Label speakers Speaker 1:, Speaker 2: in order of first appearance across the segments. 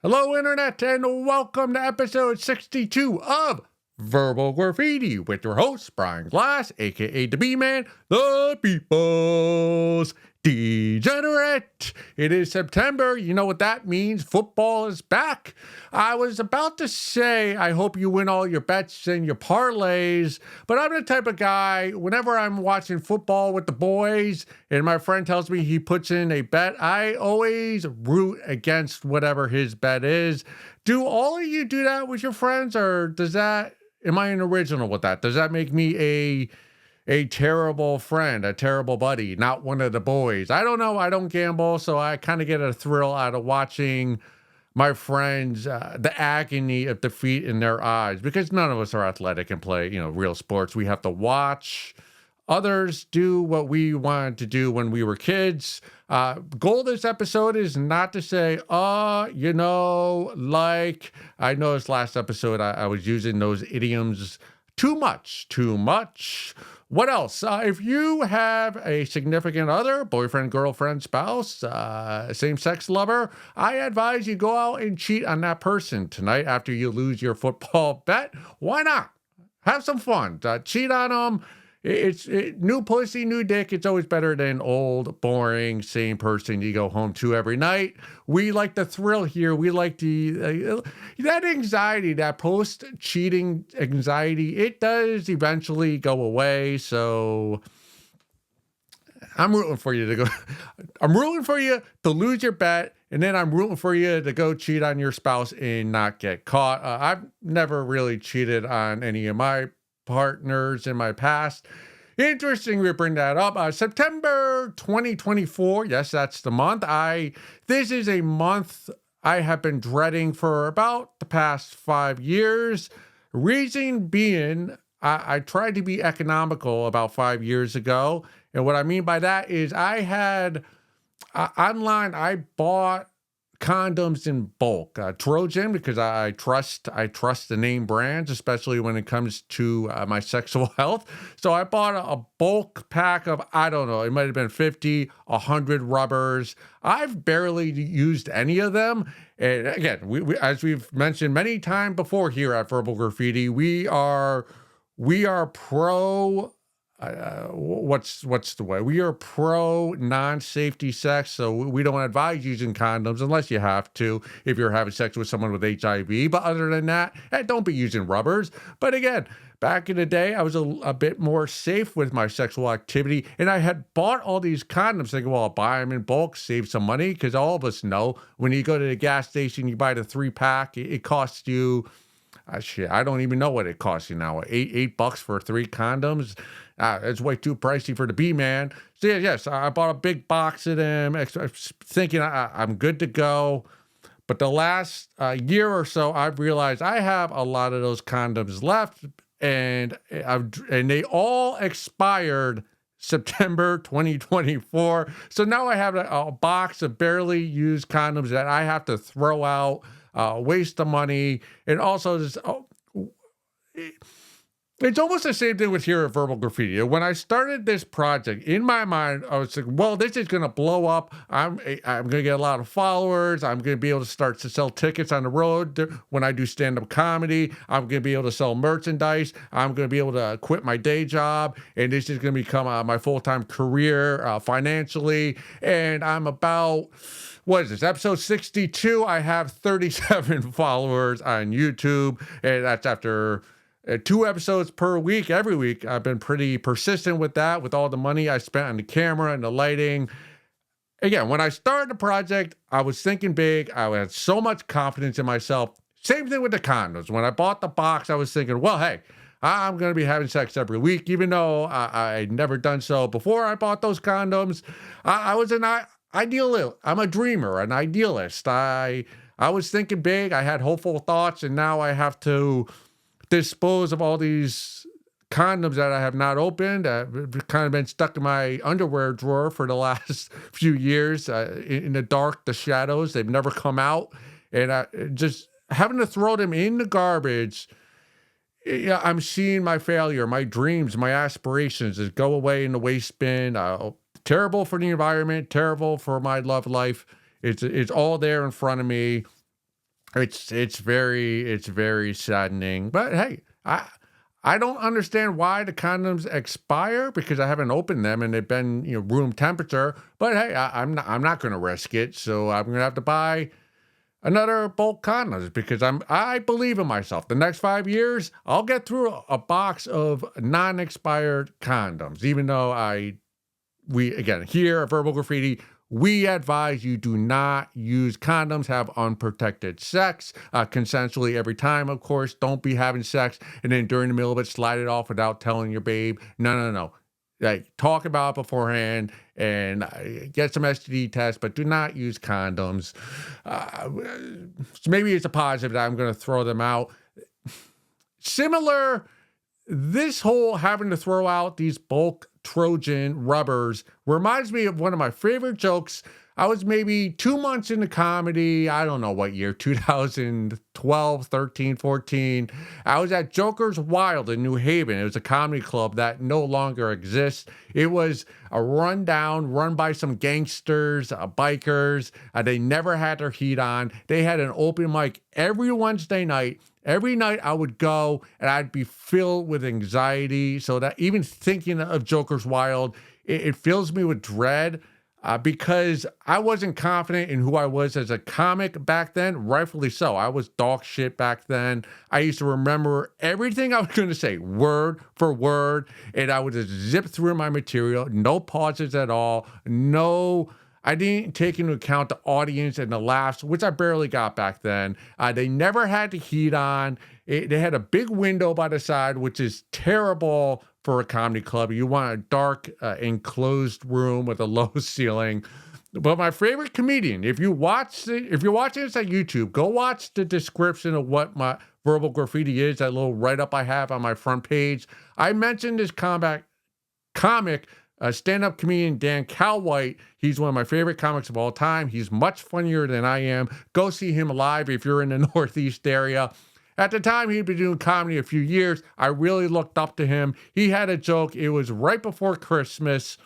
Speaker 1: Hello, Internet, and welcome to episode 62 of Verbal Graffiti with your host, Brian Glass, aka the B-Man, the People's Degenerate. It is September. You know what that means. Football is back. I was about to say, I hope you win all your bets and your parlays, but I'm the type of guy, whenever I'm watching football with the boys and my friend tells me he puts in a bet, I always root against whatever his bet is. Do all of you do that with your friends, or am I an original with that? Does that make me a terrible friend, a terrible buddy, not one of the boys? I don't know. I don't gamble, so I kind of get a thrill out of watching my friends, the agony of defeat in their eyes, because none of us are athletic and play, real sports. We have to watch others do what we wanted to do when we were kids. Goal of this episode is not to say, like I noticed last episode, I was using those idioms too much. What else? If you have a significant other, boyfriend, girlfriend, spouse, same-sex lover, I advise you go out and cheat on that person tonight after you lose your football bet. Why not? Have some fun. Cheat on them. It's new pussy, new dick. It's always better than old, boring, same person you go home to every night. We like the thrill here. We like that anxiety, that post-cheating anxiety. It does eventually go away. So I'm rooting for you to go. I'm rooting for you to lose your bet, and then I'm rooting for you to go cheat on your spouse and not get caught. I've never really cheated on any of my partners in my past. Interesting we bring that up. September 2024. Yes, that's the month. This is a month I have been dreading for about the past 5 years. Reason being, I tried to be economical about 5 years ago. And what I mean by that is I had online, I bought condoms in bulk. Trojan, because I trust the name brands, especially when it comes to my sexual health. So I bought a bulk pack of, I don't know, it might have been 50, 100 rubbers. I've barely used any of them. And again, we as we've mentioned many times before here at Verbal Graffiti, we are pro. What's the way? We are pro non-safety sex, so we don't advise using condoms unless you have to, if you're having sex with someone with HIV. But other than that, don't be using rubbers. But again, back in the day, I was a bit more safe with my sexual activity, and I had bought all these condoms thinking, well, I'll buy them in bulk, save some money, because all of us know when you go to the gas station, you buy the 3-pack, it costs you, I don't even know what it costs you now, $8 for 3 condoms. It's way too pricey for the B-Man. So yes, I bought a big box of them, thinking I'm good to go. But the last year or so, I've realized I have a lot of those condoms left, and they all expired September 2024. So now I have a box of barely used condoms that I have to throw out, waste the money, and also just. It's almost the same thing with here at Verbal Graffiti. When I started this project, in my mind, I was like, well, this is going to blow up. I'm going to get a lot of followers. I'm going to be able to start to sell tickets on the road when I do stand-up comedy. I'm going to be able to sell merchandise. I'm going to be able to quit my day job. And this is going to become my full-time career financially. And I'm about... What is this? Episode 62. I have 37 followers on YouTube. And that's after 2 episodes per week, every week. I've been pretty persistent with that, with all the money I spent on the camera and the lighting. Again, when I started the project, I was thinking big. I had so much confidence in myself. Same thing with the condoms. When I bought the box, I was thinking, well, hey, I'm going to be having sex every week, even though I'd never done so before I bought those condoms. I was an idealist. I'm a dreamer, an idealist. I was thinking big. I had hopeful thoughts, and now I have to dispose of all these condoms that I have not opened. I've kind of been stuck in my underwear drawer for the last few years, in the dark, the shadows. They've never come out, and just having to throw them in the garbage. Yeah, I'm seeing my failure, my dreams, my aspirations just go away in the waste bin. Terrible for the environment, terrible for my love life. It's all there in front of me. It's very saddening. But hey, I don't understand why the condoms expire because I haven't opened them and they've been, room temperature. But hey, I'm not going to risk it. So I'm going to have to buy another bulk condoms because I believe in myself. The next 5 years, I'll get through a box of non-expired condoms. Even though we again here at Verbal Graffiti, we advise you do not use condoms, have unprotected sex, consensually every time, of course. Don't be having sex and then during the middle of it, slide it off without telling your babe. No, no, no. Like, talk about it beforehand and get some STD tests, but do not use condoms. So maybe it's a positive that I'm going to throw them out. Similar, this whole having to throw out these bulk Trojan rubbers reminds me of one of my favorite jokes. I was maybe 2 months into comedy. I don't know what year, 2012, 13, 14. I was at Joker's Wild in New Haven. It was a comedy club that no longer exists. It was a run by some gangsters, bikers. They never had their heat on. They had an open mic every Wednesday night. Every night I would go and I'd be filled with anxiety. So that even thinking of Joker's Wild, it fills me with dread. Because I wasn't confident in who I was as a comic back then, rightfully so. I was dog shit back then. I used to remember everything I was going to say, word for word, and I would just zip through my material, no pauses at all, I didn't take into account the audience and the laughs, which I barely got back then. They never had the heat on. They had a big window by the side, which is terrible for a comedy club. You want a dark, enclosed room with a low ceiling. But my favorite comedian, if you're watching this at YouTube, go watch the description of what my Verbal Graffiti is, that little write-up I have on my front page. I mentioned this comic, stand-up comedian Dan Calwhite. He's one of my favorite comics of all time. He's much funnier than I am. Go see him live if you're in the Northeast area. At the time, he'd been doing comedy a few years. I really looked up to him. He had a joke. It was right before Christmas.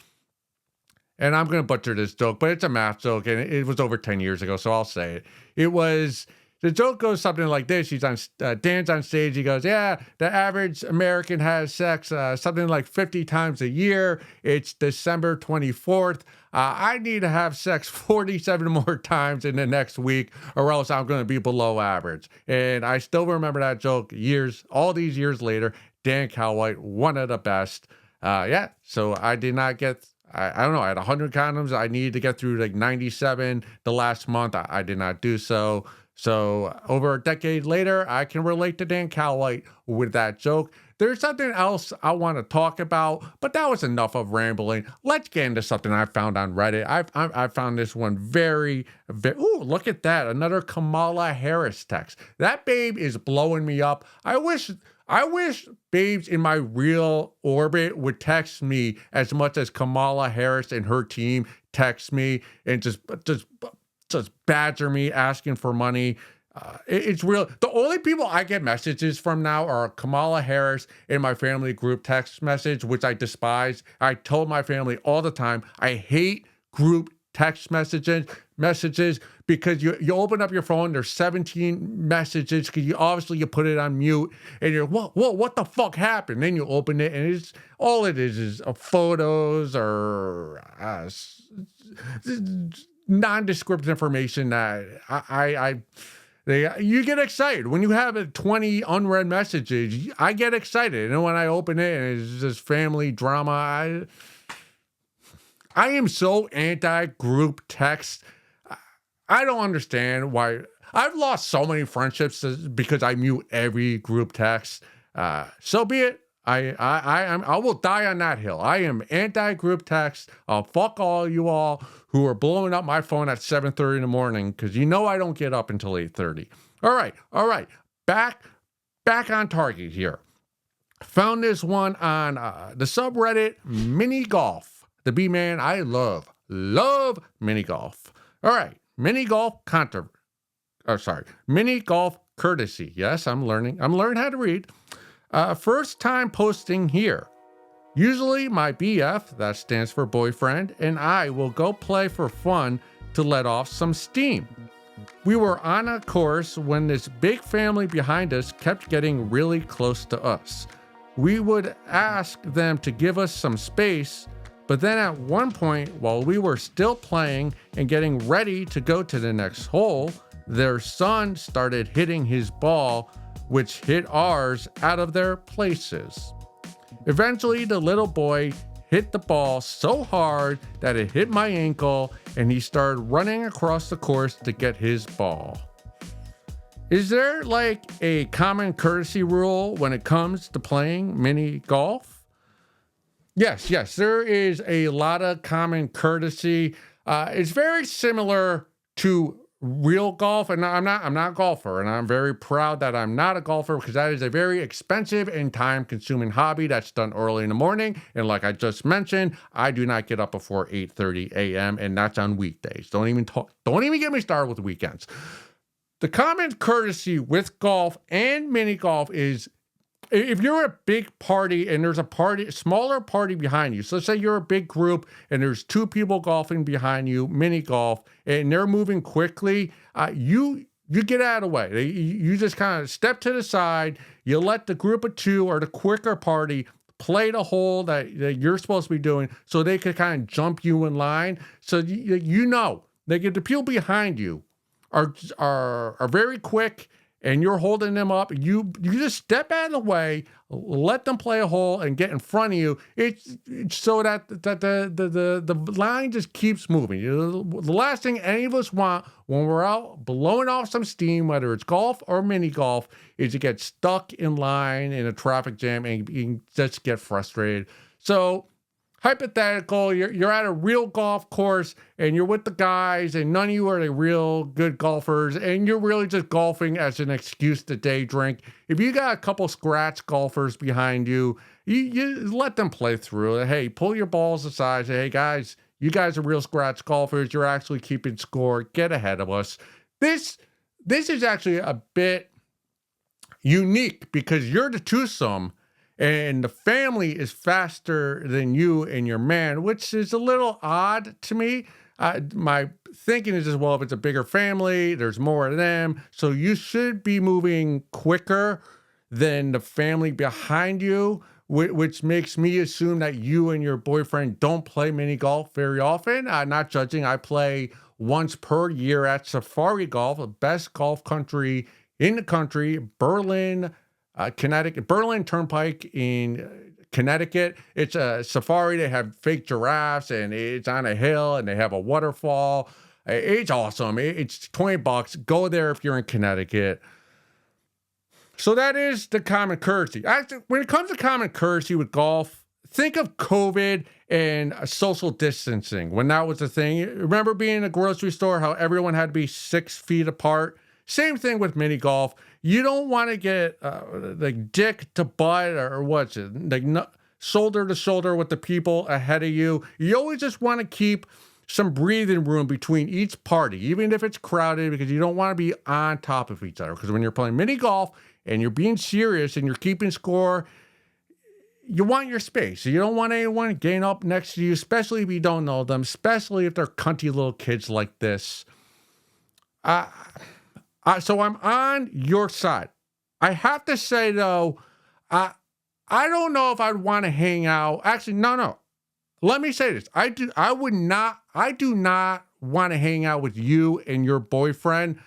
Speaker 1: And I'm going to butcher this joke, but it's a math joke, and it was over 10 years ago, so I'll say it. The joke goes something like this. Dan's on stage. He goes, yeah, the average American has sex something like 50 times a year. It's December 24th. I need to have sex 47 more times in the next week or else I'm going to be below average. And I still remember that joke all these years later. Dan Calwhite, one of the best. So I did not get... I don't know, I had 100 condoms. I needed to get through like 97 the last month. I did not do so. So over a decade later, I can relate to Dan Calwhite with that joke. There's something else I want to talk about, but that was enough of rambling. Let's get into something I found on Reddit. I found this one very, ooh, look at that. Another Kamala Harris text. That babe is blowing me up. I wish babes in my real orbit would text me as much as Kamala Harris and her team text me and just badger me asking for money. It's real. The only people I get messages from now are Kamala Harris in my family group text message, which I despise. I told my family all the time, I hate group text messages because you open up your phone, there's 17 messages because you put it on mute and you're, what the fuck happened? Then you open it and it's all it is photos or nondescript information that you get excited when you have 20 unread messages. I get excited, and when I open it and it's just family drama, I am so anti-group text. I don't understand why. I've lost so many friendships because I mute every group text. So be it. I will die on that hill. I am anti-group text. Fuck all you all who are blowing up my phone at 7:30 in the morning because you know I don't get up until 8:30. All right. Back on target here. Found this one on the subreddit Mini Golf. The B-Man, I love mini golf. All right, mini golf mini golf courtesy. Yes, I'm learning how to read. First time posting here. Usually my BF, that stands for boyfriend, and I will go play for fun to let off some steam. We were on a course when this big family behind us kept getting really close to us. We would ask them to give us some space, but then at one point, while we were still playing and getting ready to go to the next hole, their son started hitting his ball, which hit ours out of their places. Eventually, the little boy hit the ball so hard that it hit my ankle, and he started running across the course to get his ball. Is there like a common courtesy rule when it comes to playing mini golf? Yes, there is a lot of common courtesy. It's very similar to real golf, and I'm not a golfer, and I'm very proud that I'm not a golfer because that is a very expensive and time-consuming hobby that's done early in the morning. And like I just mentioned, I do not get up before 8:30 a.m. and that's on weekdays. Don't even get me started with weekends. The common courtesy with golf and mini golf is if you're a big party and there's a smaller party behind you, so let's say you're a big group and there's two people golfing behind you, mini golf, and they're moving quickly, you get out of the way. You just kind of step to the side. You let the group of two or the quicker party play the hole that you're supposed to be doing so they can kind of jump you in line. So you know, like if the people behind you are very quick and you're holding them up, you just step out of the way, let them play a hole and get in front of you. It's so that the line just keeps moving. The last thing any of us want when we're out blowing off some steam, whether it's golf or mini golf, is to get stuck in line in a traffic jam and you just get frustrated. So hypothetical, you're at a real golf course and you're with the guys and none of you are the real good golfers and you're really just golfing as an excuse to day drink. If you got a couple scratch golfers behind you, you let them play through it. Hey, pull your balls aside. Say, hey guys, you guys are real scratch golfers. You're actually keeping score. Get ahead of us. This is actually a bit unique because you're the twosome and the family is faster than you and your man, which is a little odd to me. My thinking is as well, if it's a bigger family, there's more of them. So you should be moving quicker than the family behind you, which makes me assume that you and your boyfriend don't play mini golf very often. Not judging. I play once per year at Safari Golf, the best golf country in the country, Berlin, Connecticut, Berlin Turnpike in Connecticut. It's a safari. They have fake giraffes and it's on a hill and they have a waterfall. It's awesome. It's $20. Go there if you're in Connecticut. So that is the common courtesy. Actually, when it comes to common courtesy with golf, think of COVID and social distancing when that was a thing. Remember being in a grocery store, how everyone had to be 6 feet apart? Same thing with mini golf. You don't want to get like dick to butt or what's it, like shoulder to shoulder with the people ahead of you. You always just want to keep some breathing room between each party, even if it's crowded, because you don't want to be on top of each other. Because when you're playing mini golf and you're being serious and you're keeping score, you want your space. You don't want anyone getting up next to you, especially if you don't know them, especially if they're cunty little kids like this. So I'm on your side. I have to say though, I don't know if I'd want to hang out. Actually, no. Let me say this. I do not want to hang out with you and your boyfriend.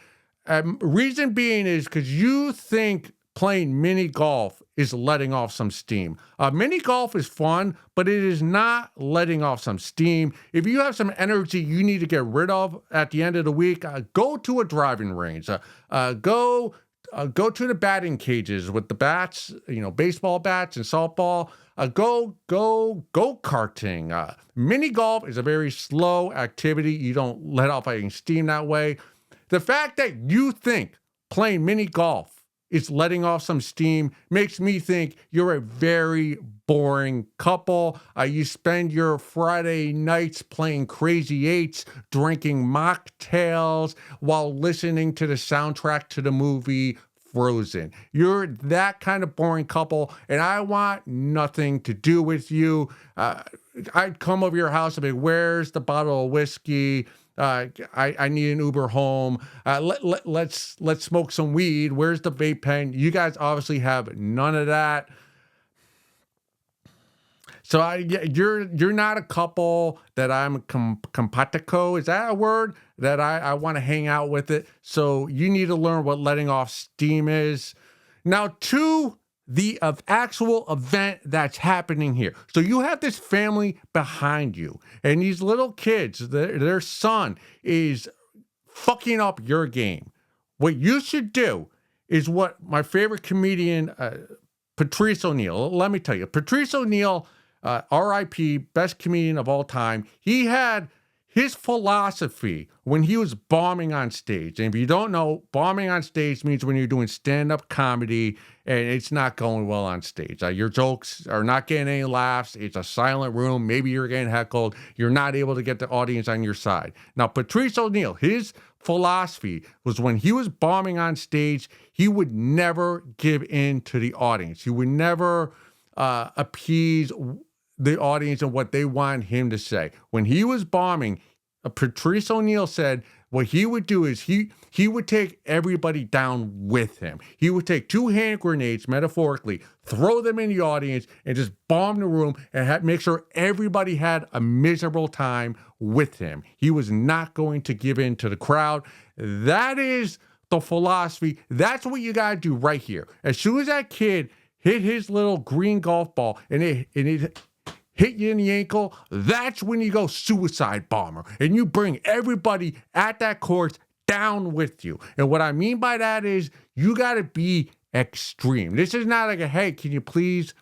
Speaker 1: Reason being is because you think playing mini golf is letting off some steam. Mini golf is fun, but it is not letting off some steam. If you have some energy you need to get rid of at the end of the week, go to a driving range. Go to the batting cages with the bats, baseball bats and softball. Go karting. Mini golf is a very slow activity. You don't let off any steam that way. The fact that you think playing mini golf is letting off some steam makes me think you're a very boring couple. You spend your Friday nights playing crazy eights, drinking mocktails while listening to the soundtrack to the movie Frozen. You're that kind of boring couple, and I want nothing to do with you. I'd come over your house and be, where's the bottle of whiskey? I need an Uber home. Let's smoke some weed. Where's the vape pen? You guys obviously have none of that. So you're not a couple that I'm compatico. Is that a word that I want to hang out with it? So you need to learn what letting off steam is. Now to the actual event that's happening here. So you have this family behind you, and these little kids, their son is fucking up your game. What you should do is what my favorite comedian, Patrice O'Neal. Let me tell you, Patrice O'Neal. RIP, best comedian of all time. He had his philosophy when he was bombing on stage. And if you don't know, bombing on stage means when you're doing stand-up comedy and it's not going well on stage. Your jokes are not getting any laughs. It's a silent room. Maybe you're getting heckled. You're not able to get the audience on your side. Now, Patrice O'Neal, his philosophy was when he was bombing on stage, he would never give in to the audience. He would never appease the audience and what they want him to say. When he was bombing, Patrice O'Neal said what he would do is he would take everybody down with him. He would take 2 hand grenades, metaphorically, throw them in the audience, and just bomb the room and make sure everybody had a miserable time with him. He was not going to give in to the crowd. That is the philosophy. That's what you got to do right here. As soon as that kid hit his little green golf ball and it hit you in the ankle, that's when you go suicide bomber. And you bring everybody at that course down with you. And what I mean by that is you got to be extreme. This is not like a, hey, can you please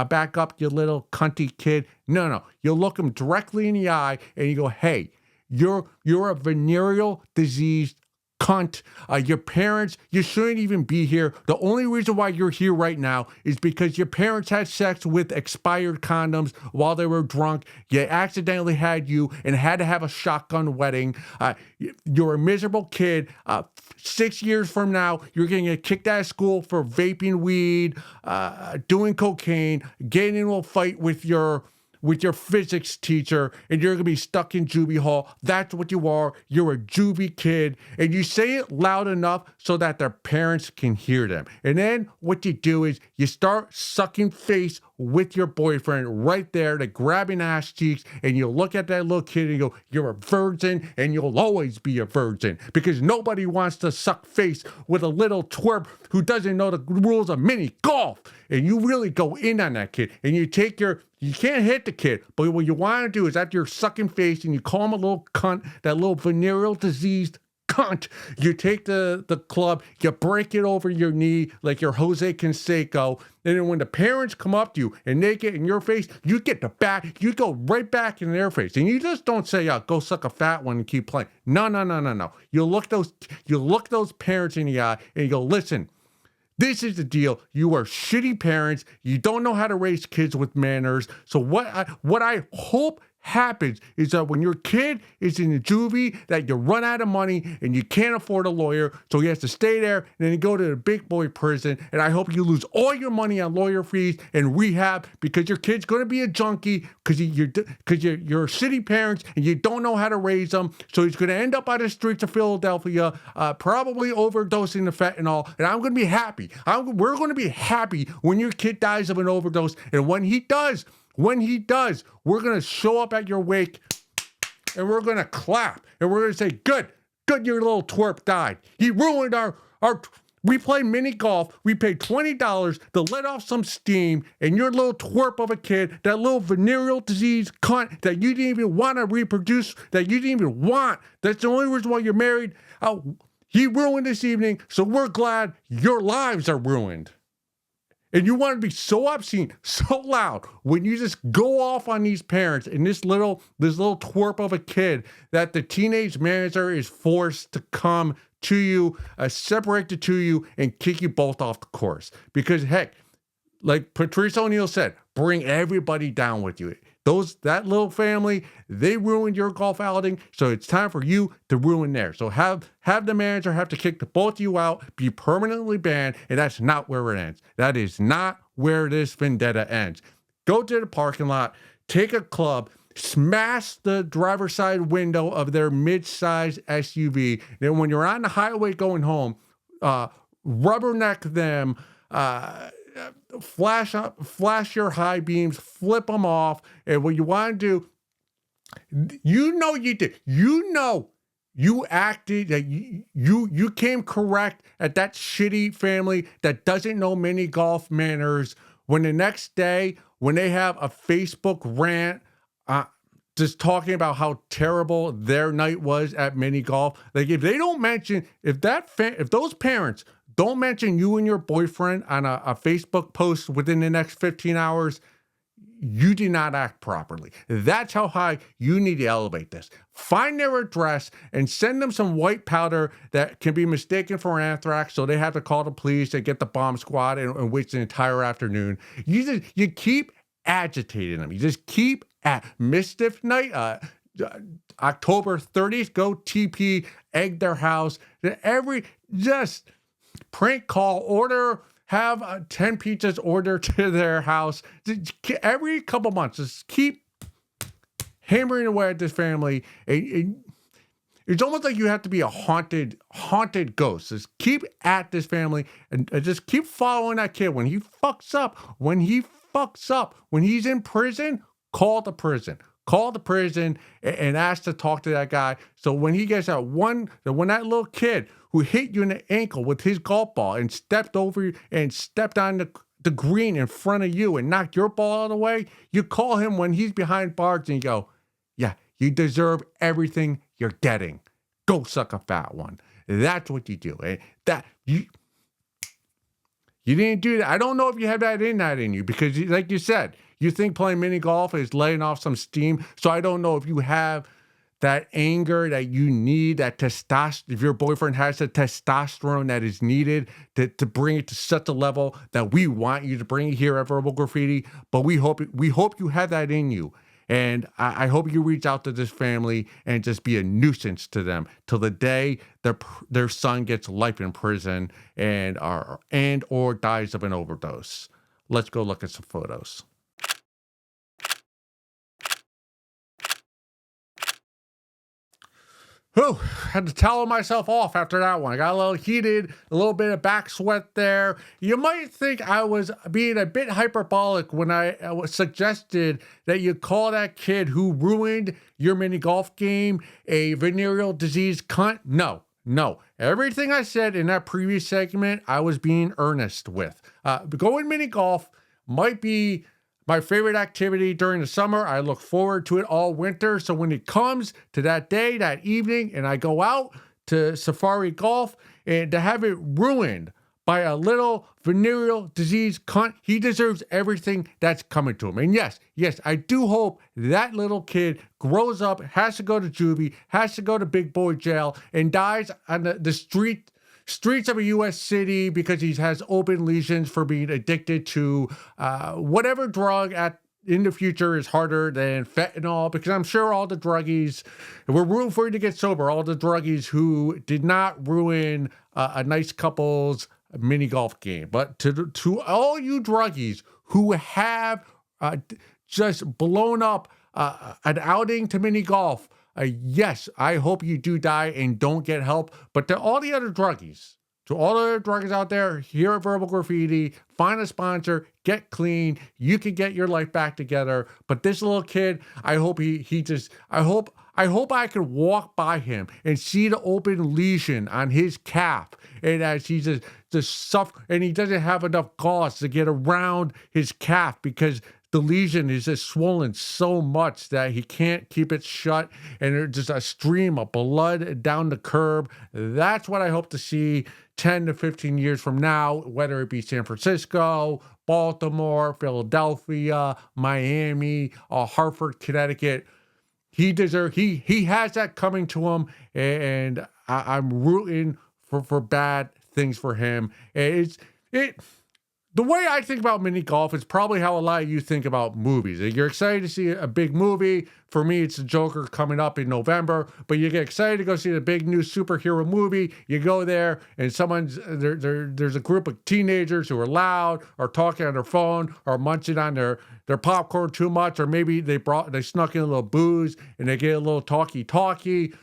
Speaker 1: back up, you little cunty kid? No. You look him directly in the eye and you go, hey, you're a venereal diseased cunt. Your parents, you shouldn't even be here. The only reason why you're here right now is because your parents had sex with expired condoms while they were drunk. You accidentally had you and had to have a shotgun wedding. You're a miserable kid. 6 years from now, you're going to get kicked out of school for vaping weed, doing cocaine, getting into a fight with your physics teacher, and you're going to be stuck in juvie hall. That's what you are. You're a juvie kid, and you say it loud enough so that their parents can hear them. And then what you do is you start sucking face with your boyfriend right there, to grabbing ass cheeks, and you look at that little kid and you go, you're a virgin, and you'll always be a virgin, because nobody wants to suck face with a little twerp who doesn't know the rules of mini golf. And you really go in on that kid, and you can't hit the kid, but what you want to do is after you're sucking face and you call him a little cunt, that little venereal diseased cunt, you take the club, you break it over your knee like you're Jose Canseco, and then when the parents come up to you and they get in your face, you get the back, you go right back in their face, and you just don't say, go suck a fat one and keep playing. No. You look those parents in the eye and you go, listen, this is the deal. You are shitty parents. You don't know how to raise kids with manners. So what I hope happens is that when your kid is in the juvie, that you run out of money and you can't afford a lawyer, so he has to stay there and then you go to the big boy prison. And I hope you lose all your money on lawyer fees and rehab, because your kid's going to be a junkie because you're shitty parents and you don't know how to raise them. So he's going to end up on the streets of Philadelphia, probably overdosing the fentanyl. And I'm going to be happy. We're going to be happy when your kid dies of an overdose. And when he does, we're going to show up at your wake and we're going to clap and we're going to say, good, your little twerp died. He ruined we play mini golf. We paid $20 to let off some steam, and your little twerp of a kid, that little venereal disease cunt that you didn't even want to reproduce, that you didn't even want. That's the only reason why you're married. He ruined this evening, so we're glad your lives are ruined. And you want to be so obscene, so loud, when you just go off on these parents and this little twerp of a kid, that the teenage manager is forced to come to you, separate the two of you, and kick you both off the course. Because heck, like Patrice O'Neal said, bring everybody down with you. That little family, they ruined your golf outing, so it's time for you to ruin theirs. So have the manager have to kick the both of you out, be permanently banned, and that's not where it ends. That is not where this vendetta ends. Go to the parking lot, take a club, smashed the driver's side window of their mid-sized SUV. Then when you're on the highway going home, rubberneck them, flash your high beams, flip them off, and what you want to do, you did, you acted that you came correct at that shitty family that doesn't know mini golf manners. When the next day, when they have a Facebook rant, just talking about how terrible their night was at mini golf, like if they don't mention, if those parents don't mention you and your boyfriend on a Facebook post within the next 15 hours, you did not act properly. That's how high you need to elevate this. Find their address and send them some white powder that can be mistaken for anthrax, so they have to call the police and get the bomb squad and waste an entire afternoon. You keep agitating them. You just keep at Mischief Night, October 30th, go TP, egg their house. Just prank call, have 10 pizzas ordered to their house. Every couple months, just keep hammering away at this family. It's almost like you have to be a haunted ghost. Just keep at this family and just keep following that kid. When he fucks up, when he's in prison, call the prison. Call the prison and ask to talk to that guy. So when he gets out, when that little kid who hit you in the ankle with his golf ball and stepped over and stepped on the green in front of you and knocked your ball out of the way, you call him when he's behind bars and you go, yeah, you deserve everything you're getting. Go suck a fat one. That's what you do. You didn't do that. I don't know if you have that in you because, like you said, you think playing mini golf is letting off some steam. So I don't know if you have that anger that you need, that testosterone, if your boyfriend has the testosterone that is needed to bring it to such a level that we want you to bring it here at Verbal Graffiti. But we hope you have that in you. And I hope you reach out to this family and just be a nuisance to them till the day their son gets life in prison or dies of an overdose. Let's go look at some photos. Whew, had to towel myself off after that one. I got a little heated, a little bit of back sweat there. You might think I was being a bit hyperbolic when I suggested that you call that kid who ruined your mini golf game a venereal disease cunt. No. Everything I said in that previous segment, I was being earnest with. Going mini golf might be my favorite activity during the summer. I look forward to it all winter. So when it comes to that day, that evening, and I go out to Safari Golf and to have it ruined by a little venereal disease cunt, he deserves everything that's coming to him. And yes, I do hope that little kid grows up, has to go to juvie, has to go to big boy jail, and dies on the streets of a U.S. city because he has open lesions for being addicted to whatever drug in the future is harder than fentanyl, because I'm sure all the druggies, we're rooting for you to get sober, all the druggies who did not ruin a nice couple's mini golf game. But to all you druggies who have just blown up an outing to mini golf, yes, I hope you do die and don't get help. But to all the other druggies, out there, here at Verbal Graffiti, find a sponsor, get clean. You can get your life back together. But this little kid, I hope I hope I can walk by him and see the open lesion on his calf, and as he just suffer, and he doesn't have enough gauze to get around his calf because the lesion is just swollen so much that he can't keep it shut, and there's just a stream of blood down the curb. That's what I hope to see 10 to 15 years from now, whether it be San Francisco, Baltimore, Philadelphia, Miami, Hartford, Connecticut. He has that coming to him, and I'm rooting for bad things for him. the way I think about mini golf is probably how a lot of you think about movies. Like, you're excited to see a big movie. For me, it's the Joker coming up in November, but you get excited to go see the big new superhero movie. You go there and there's a group of teenagers who are loud or talking on their phone or munching on their popcorn too much, or maybe they snuck in a little booze and they get a little talky.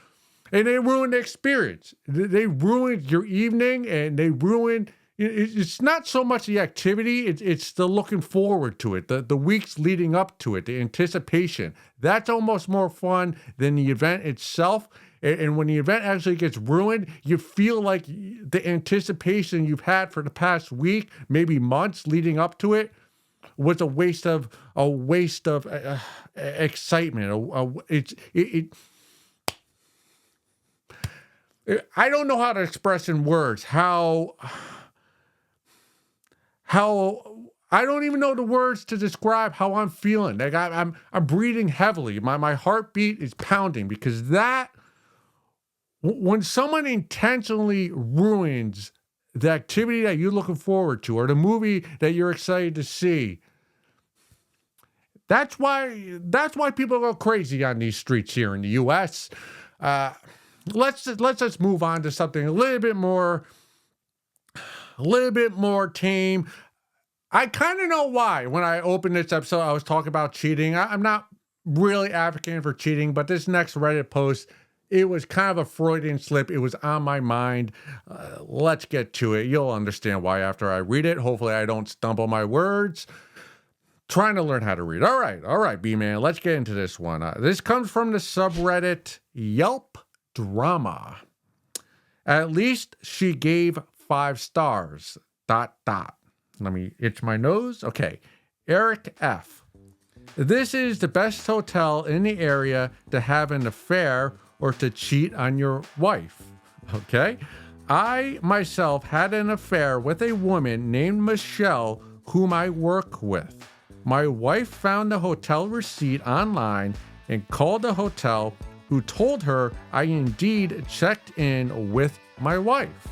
Speaker 1: And they ruin the experience. They ruined your evening, and they ruined. It's not so much the activity; it's the looking forward to it, the weeks leading up to it, the anticipation. That's almost more fun than the event itself. And when the event actually gets ruined, you feel like the anticipation you've had for the past week, maybe months leading up to it, was a waste of excitement. I don't know how to express in words how I don't even know the words to describe how I'm feeling. Like I'm breathing heavily. My heartbeat is pounding, because when someone intentionally ruins the activity that you're looking forward to or the movie that you're excited to see, that's why people go crazy on these streets here in the U.S. Let's just move on to something a little bit more tame. I kind of know why. When I opened this episode, I was talking about cheating. I'm not really advocating for cheating, but this next Reddit post, it was kind of a Freudian slip. It was on my mind. Let's get to it. You'll understand why after I read it. Hopefully I don't stumble my words. Trying to learn how to read. All right, B-Man. Let's get into this one. This comes from the subreddit Yelp Drama. At least she gave 5 stars. ... Let me itch my nose. Okay. Eric F. This is the best hotel in the area to have an affair or to cheat on your wife. Okay. I myself had an affair with a woman named Michelle, whom I work with. My wife found the hotel receipt online and called the hotel, who told her I indeed checked in with my wife.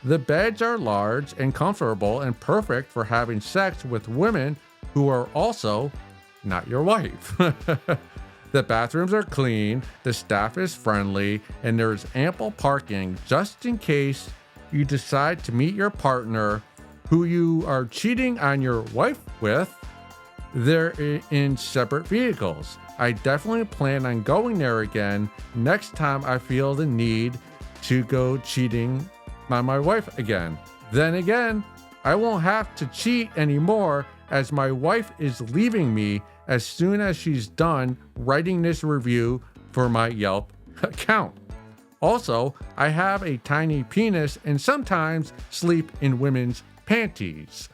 Speaker 1: The beds are large and comfortable and perfect for having sex with women who are also not your wife. The bathrooms are clean, the staff is friendly, and there's ample parking just in case you decide to meet your partner who you are cheating on your wife with. They're in separate vehicles. I definitely plan on going there again next time I feel the need to go cheating on my wife again. Then again, I won't have to cheat anymore, as my wife is leaving me as soon as she's done writing this review for my Yelp account. Also, I have a tiny penis and sometimes sleep in women's panties.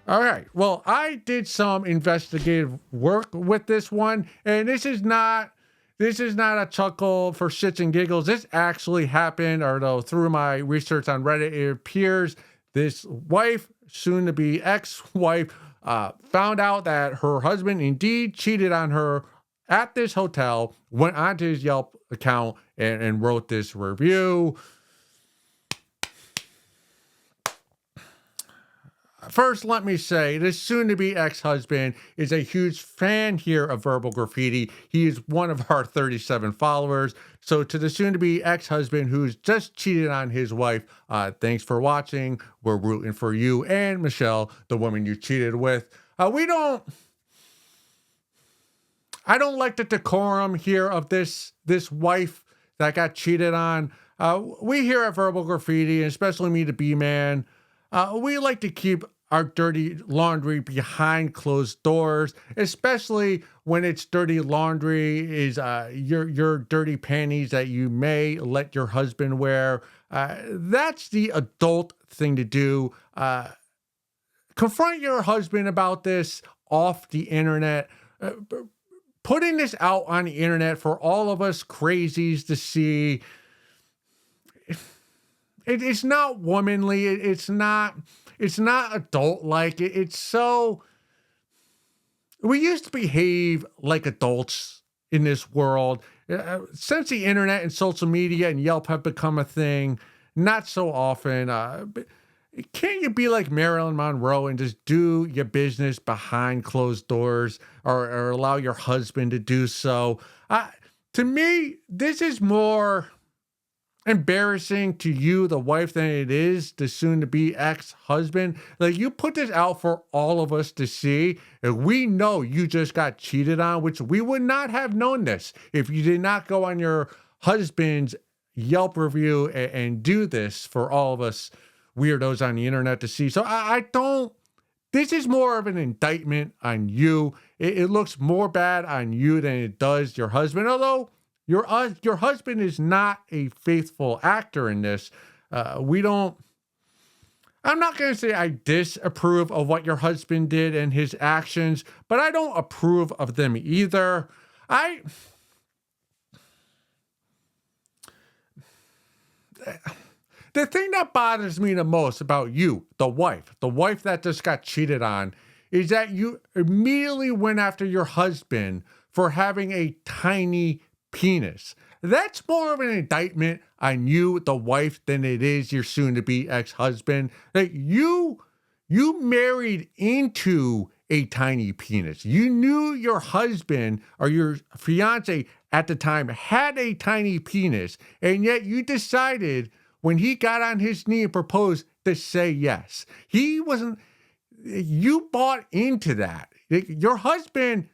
Speaker 1: All right. Well, I did some investigative work with this one, and this is not a chuckle for shits and giggles. This actually happened, although through my research on Reddit, it appears this wife, soon to be ex-wife, found out that her husband indeed cheated on her at this hotel, went onto his Yelp account and wrote this review. First, let me say, this soon-to-be ex-husband is a huge fan here of Verbal Graffiti. He is one of our 37 followers. So to the soon-to-be ex-husband who's just cheated on his wife, thanks for watching. We're rooting for you and Michelle, the woman you cheated with. I don't like the decorum here of this wife that got cheated on. We here at Verbal Graffiti, and especially me, the B-Man, we like to keep our dirty laundry behind closed doors, especially when it's dirty laundry is your dirty panties that you may let your husband wear. That's the adult thing to do. Confront your husband about this off the internet. Putting this out on the internet for all of us crazies to see, it's not womanly. It's not adult-like. It's so... We used to behave like adults in this world. Since the internet and social media and Yelp have become a thing, not so often. can't you be like Marilyn Monroe and just do your business behind closed doors, or allow your husband to do so? To me, this is more embarrassing to you, the wife, than it is the soon to be ex husband. Like, you put this out for all of us to see, and we know you just got cheated on, which we would not have known this if you did not go on your husband's Yelp review and do this for all of us weirdos on the internet to see. So I don't. This is more of an indictment on you. It looks more bad on you than it does your husband. Although your husband is not a faithful actor in this. We don't. I'm not going to say I disapprove of what your husband did and his actions, but I don't approve of them either. The thing that bothers me the most about you, the wife that just got cheated on, is that you immediately went after your husband for having a tiny penis. That's more of an indictment on you, the wife, than it is your soon-to-be ex-husband. Like, you married into a tiny penis. You knew your husband or your fiance at the time had a tiny penis, and yet you decided when he got on his knee and proposed to say yes. You bought into that. Your husband,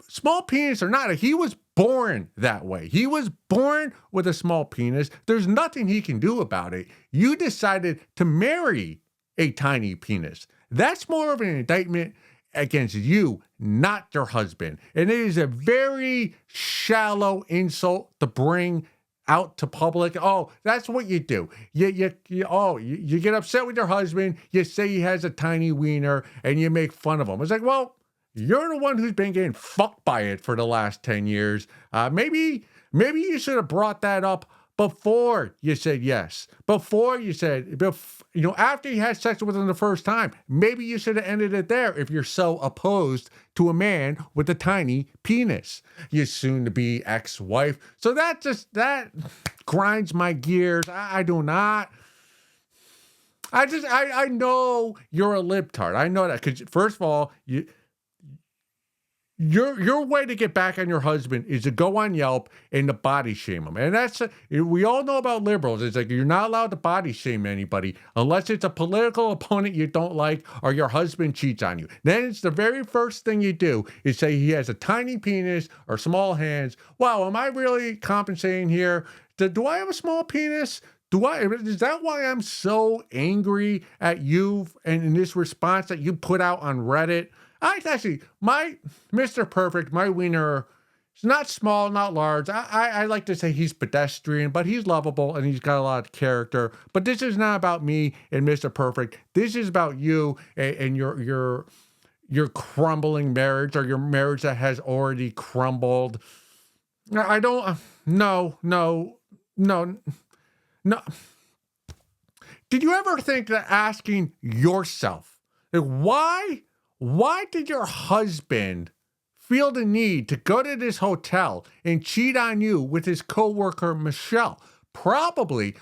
Speaker 1: small penis or not, he was born that way. He was born with a small penis. There's nothing he can do about it. You decided to marry a tiny penis. That's more of an indictment against you, not your husband. And it is a very shallow insult to bring out to public. Oh, that's what you do. You get upset with your husband. You say he has a tiny wiener, and you make fun of him. It's like, well, you're the one who's been getting fucked by it for the last 10 years. Maybe you should have brought that up before you said yes. Before you said, after you had sex with him the first time. Maybe you should have ended it there if you're so opposed to a man with a tiny penis. You soon-to-be ex-wife. So that grinds my gears. I do not. I know you're a libtard. I know that because, first of all, your way to get back on your husband is to go on Yelp and to body shame him. And we all know about liberals. It's like, you're not allowed to body shame anybody unless it's a political opponent you don't like or your husband cheats on you. Then it's the very first thing you do is say he has a tiny penis or small hands. Wow, am I really compensating here? Do I have a small penis? Is that why I'm so angry at you and in this response that you put out on Reddit? My Mr. Perfect, my wiener, is not small, not large. I like to say he's pedestrian, but he's lovable and he's got a lot of character. But this is not about me and Mr. Perfect. This is about you and your crumbling marriage, or your marriage that has already crumbled. I don't. No. Did you ever think that asking yourself, like, why did your husband feel the need to go to this hotel and cheat on you with his coworker, Michelle? Probably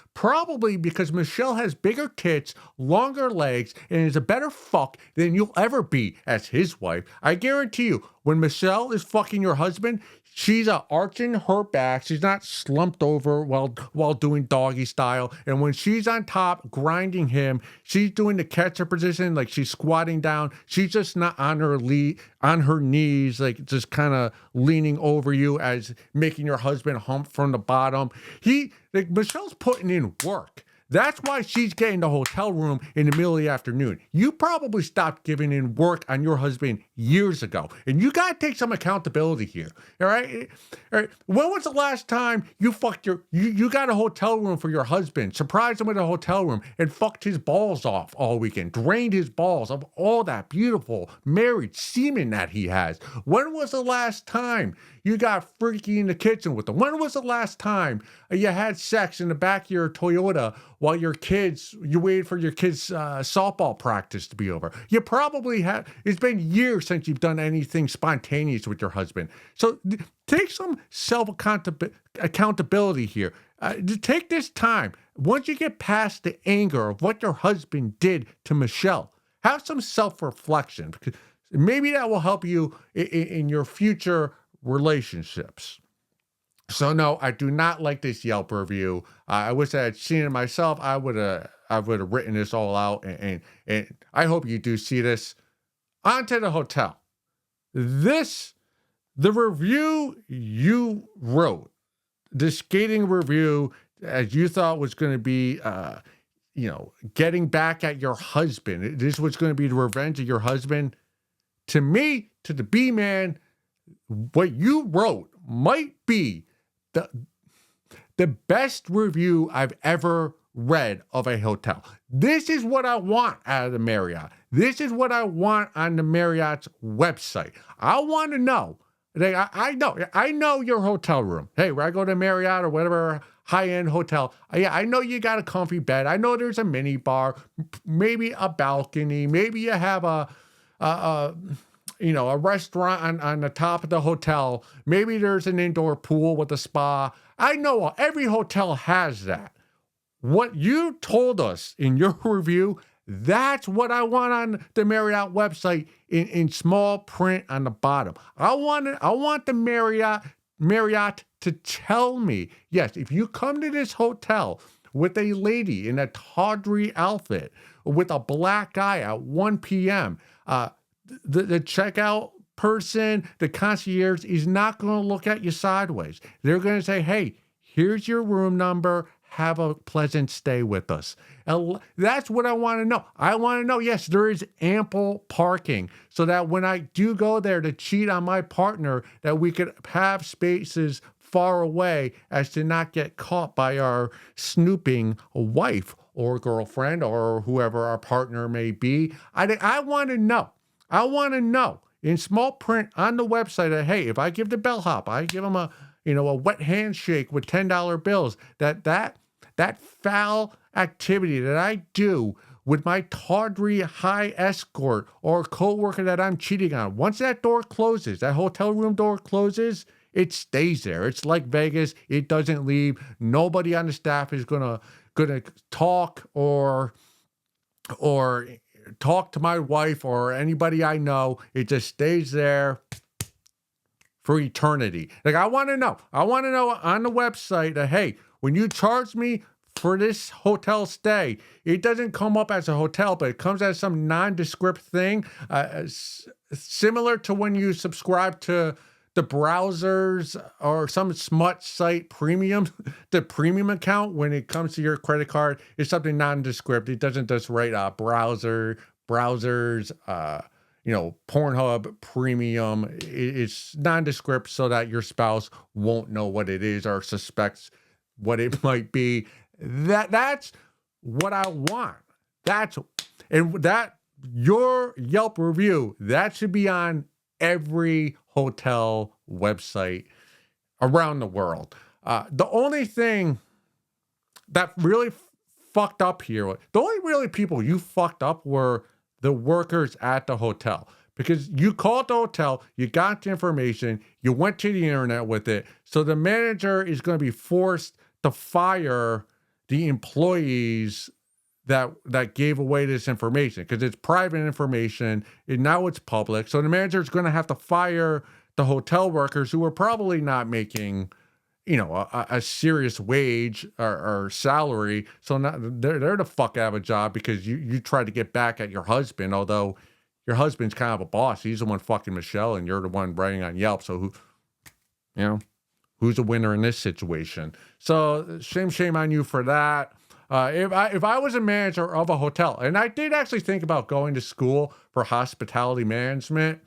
Speaker 1: because Michelle has bigger tits, longer legs, and is a better fuck than you'll ever be as his wife. I guarantee you, when Michelle is fucking your husband, she's arching her back. She's not slumped over while doing doggy style. And when she's on top grinding him, she's doing the catcher position, like she's squatting down. She's just not on her knees, like just kind of leaning over you, as making your husband hump from the bottom. Michelle's putting in work. That's why she's getting the hotel room in the middle of the afternoon. You probably stopped giving in work on your husband years ago. And you got to take some accountability here. All right? When was the last time you got a hotel room for your husband, surprised him with a hotel room, and fucked his balls off all weekend, drained his balls of all that beautiful married semen that he has? When was the last time you got freaky in the kitchen with him? When was the last time you had sex in the back of your Toyota while you waited for your kids' softball practice to be over? You probably have. It's been years since you've done anything spontaneous with your husband. So take some accountability here. to take this time. Once you get past the anger of what your husband did to Michelle, have some self-reflection, because maybe that will help you in your future relationships. So no, I do not like this Yelp review. I wish I had seen it myself. I would have written this all out, and I hope you do see this. On to the hotel. The review you wrote, the skating review, as you thought was going to be, getting back at your husband. This was going to be the revenge of your husband. To me, to the B man, what you wrote might be the the best review I've ever read of a hotel. This is what I want out of the Marriott. This is what I want on the Marriott's website. I want to know. I know your hotel room. Hey, when I go to Marriott or whatever high-end hotel, yeah, I know you got a comfy bed. I know there's a mini bar, maybe a balcony, maybe you have a restaurant on the top of the hotel. Maybe there's an indoor pool with a spa. I know every hotel has that. What you told us in your review, that's what I want on the Marriott website in small print on the bottom. I want the Marriott to tell me, yes, if you come to this hotel with a lady in a tawdry outfit with a black eye at 1 p.m., the checkout person, the concierge is not going to look at you sideways. They're going to say, hey, here's your room number. Have a pleasant stay with us. And that's what I want to know. I want to know, yes, there is ample parking so that when I do go there to cheat on my partner, that we could have spaces far away as to not get caught by our snooping wife or girlfriend or whoever our partner may be. I want to know. I want to know in small print on the website that, hey, if I give the bellhop, I give him a wet handshake with $10 bills, that foul activity that I do with my tawdry high escort or coworker that I'm cheating on, once that door closes, that hotel room door closes, it stays there. It's like Vegas. It doesn't leave. Nobody on the staff is gonna talk or talk to my wife or anybody I know. It just stays there for eternity. Like, I want to know on the website that, hey, when you charge me for this hotel stay, it doesn't come up as a hotel, but it comes as some nondescript thing, similar to when you subscribe to the browsers or some smut site premium, the premium account. When it comes to your credit card, it's something nondescript. It doesn't just write browsers, Pornhub premium. It's nondescript so that your spouse won't know what it is or suspects what it might be. That's what I want. Your Yelp review, that should be on every hotel website around the world. The only thing that really fucked up here, the only really people you fucked up were the workers at the hotel, because you called the hotel, you got the information, you went to the internet with it. So the manager is going to be forced to fire the employees that gave away this information, because it's private information and now it's public. So the manager is going to have to fire the hotel workers who are probably not making a serious wage or salary. So now they're the fuck out of a job because you tried to get back at your husband, although your husband's kind of a boss. He's the one fucking Michelle and you're the one writing on Yelp. So who's the winner in this situation? So shame on you for that. If I was a manager of a hotel, and I did actually think about going to school for hospitality management,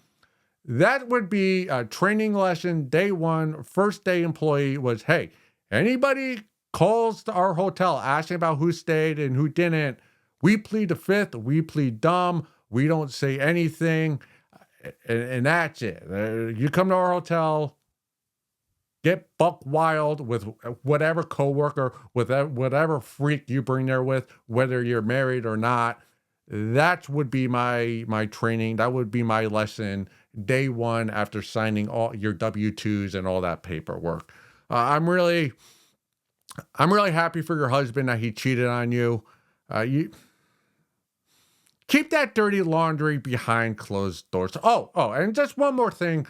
Speaker 1: that would be a training lesson. Day one, first day employee was, hey, anybody calls to our hotel asking about who stayed and who didn't, we plead the fifth, we plead dumb, we don't say anything, and that's it. You come to our hotel, get buck wild with whatever coworker, with whatever freak you bring there with, whether you're married or not. That would be my training. That would be my lesson day one after signing all your W-2s and all that paperwork. I'm really I'm really happy for your husband that he cheated on you. You keep that dirty laundry behind closed doors. And just one more thing.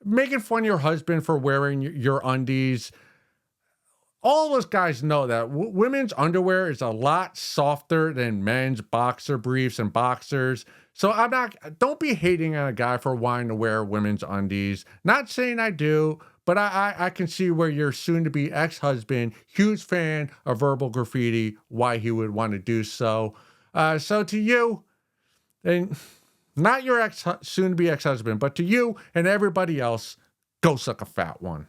Speaker 1: Making fun of your husband for wearing your undies. All of us guys know that women's underwear is a lot softer than men's boxer briefs and boxers. So don't be hating on a guy for wanting to wear women's undies. Not saying I do, but I can see where your soon to be ex-husband, huge fan of verbal graffiti, why he would want to do so. So to you, and not your soon to be ex-husband, but to you and everybody else, go suck a fat one.